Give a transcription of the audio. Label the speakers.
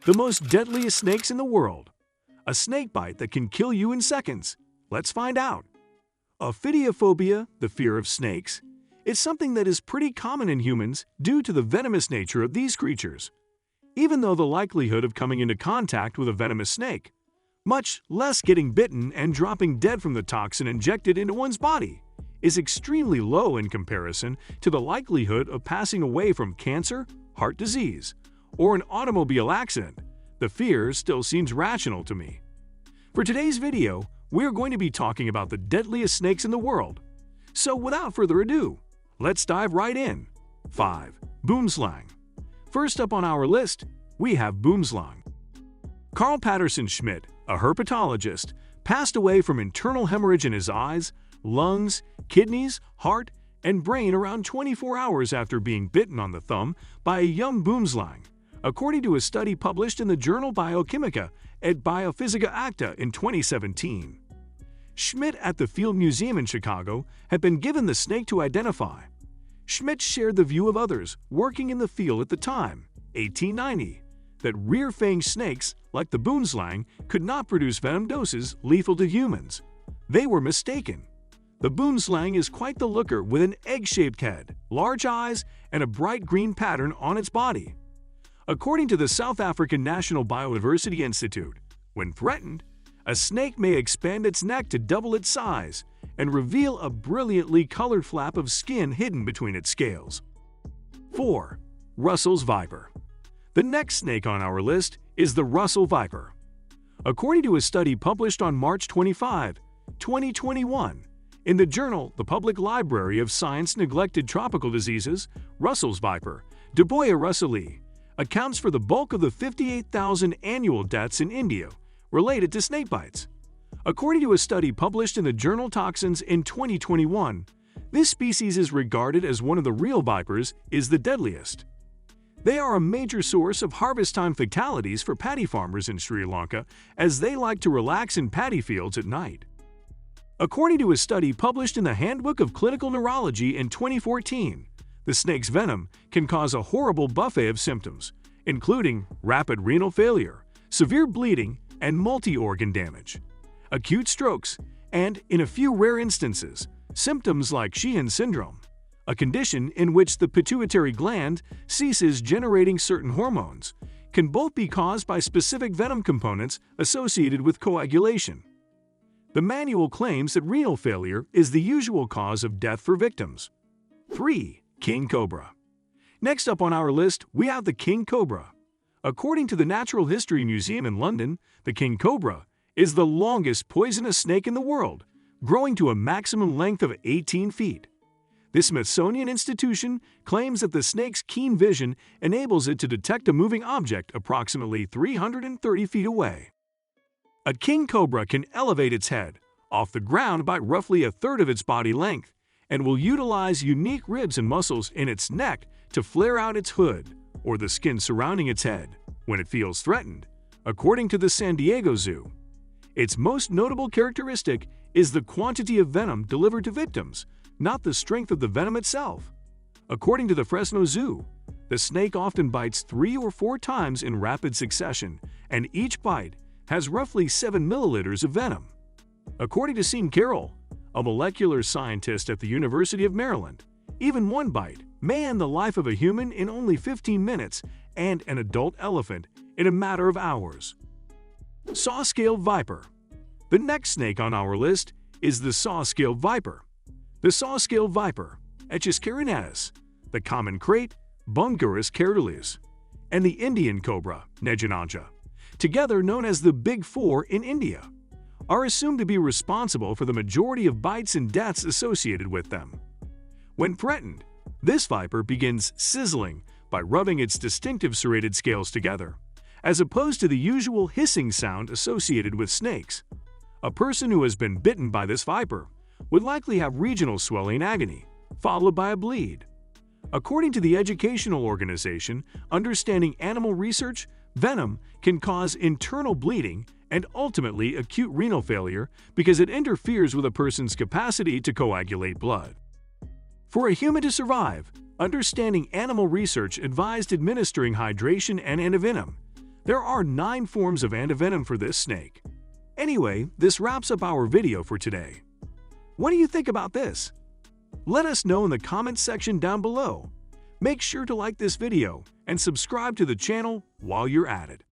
Speaker 1: The most deadliest snakes in the world. A snake bite that can kill you in seconds. Let's find out. Ophidiophobia, the fear of snakes, is something that is pretty common in humans due to the venomous nature of these creatures. Even though the likelihood of coming into contact with a venomous snake, much less getting bitten and dropping dead from the toxin injected into one's body, is extremely low in comparison to the likelihood of passing away from cancer, heart disease, or an automobile accident, the fear still seems rational to me. For today's video, we're going to be talking about the deadliest snakes in the world. So without further ado, let's dive right in. 5. Boomslang. First up on our list, we have boomslang. Carl Patterson Schmidt, a herpetologist, passed away from internal hemorrhage in his eyes, lungs, kidneys, heart, and brain around 24 hours after being bitten on the thumb by a young boomslang, according to a study published in the journal Biochimica et Biophysica Acta in 2017. Schmidt at the Field Museum in Chicago had been given the snake to identify. Schmidt shared the view of others working in the field at the time, 1890, that rear-fanged snakes, like the boomslang, could not produce venom doses lethal to humans. They were mistaken. The boomslang is quite the looker with an egg-shaped head, large eyes, and a bright green pattern on its body. According to the South African National Biodiversity Institute, when threatened, a snake may expand its neck to double its size and reveal a brilliantly colored flap of skin hidden between its scales. 4. Russell's viper. The next snake on our list is the Russell viper. According to a study published on March 25, 2021, in the journal The Public Library of Science Neglected Tropical Diseases, Russell's viper, Deboia russellii, accounts for the bulk of the 58,000 annual deaths in India related to snake bites. According to a study published in the journal Toxins in 2021, this species is regarded as one of the real vipers is the deadliest. They are a major source of harvest-time fatalities for paddy farmers in Sri Lanka as they like to relax in paddy fields at night. According to a study published in the Handbook of Clinical Neurology in 2014, the snake's venom can cause a horrible buffet of symptoms, including rapid renal failure, severe bleeding, and multi-organ damage, acute strokes, and, in a few rare instances, symptoms like Sheehan syndrome, a condition in which the pituitary gland ceases generating certain hormones, can both be caused by specific venom components associated with coagulation. The manual claims that renal failure is the usual cause of death for victims. 3. King cobra. Next up on our list, we have the king cobra. According to the Natural History Museum in London, the king cobra is the longest poisonous snake in the world, growing to a maximum length of 18 feet. The Smithsonian Institution claims that the snake's keen vision enables it to detect a moving object approximately 330 feet away. A king cobra can elevate its head off the ground by roughly a third of its body length and will utilize unique ribs and muscles in its neck to flare out its hood, or the skin surrounding its head, when it feels threatened, according to the San Diego Zoo. Its most notable characteristic is the quantity of venom delivered to victims, not the strength of the venom itself. According to the Fresno Zoo, the snake often bites 3 or 4 times in rapid succession, and each bite has roughly 7 milliliters of venom. According to Sean Carroll, a molecular scientist at the University of Maryland, even one bite may end the life of a human in only 15 minutes and an adult elephant in a matter of hours. Saw-scaled viper. The next snake on our list is the saw-scaled viper. The saw-scaled viper, Echis carinatus, the common krait, Bungarus caerulus, and the Indian cobra, Neginanja, together known as the Big Four in India, are assumed to be responsible for the majority of bites and deaths associated with them. When threatened, this viper begins sizzling by rubbing its distinctive serrated scales together, as opposed to the usual hissing sound associated with snakes. A person who has been bitten by this viper would likely have regional swelling agony, followed by a bleed. According to the educational organization Understanding Animal Research, venom can cause internal bleeding and ultimately acute renal failure because it interferes with a person's capacity to coagulate blood. For a human to survive, Understanding Animal Research advised administering hydration and antivenom, There are 9 forms of antivenom for this snake. Anyway, this wraps up our video for today. What do you think about this? Let us know in the comments section down below. Make sure to like this video and subscribe to the channel while you're at it.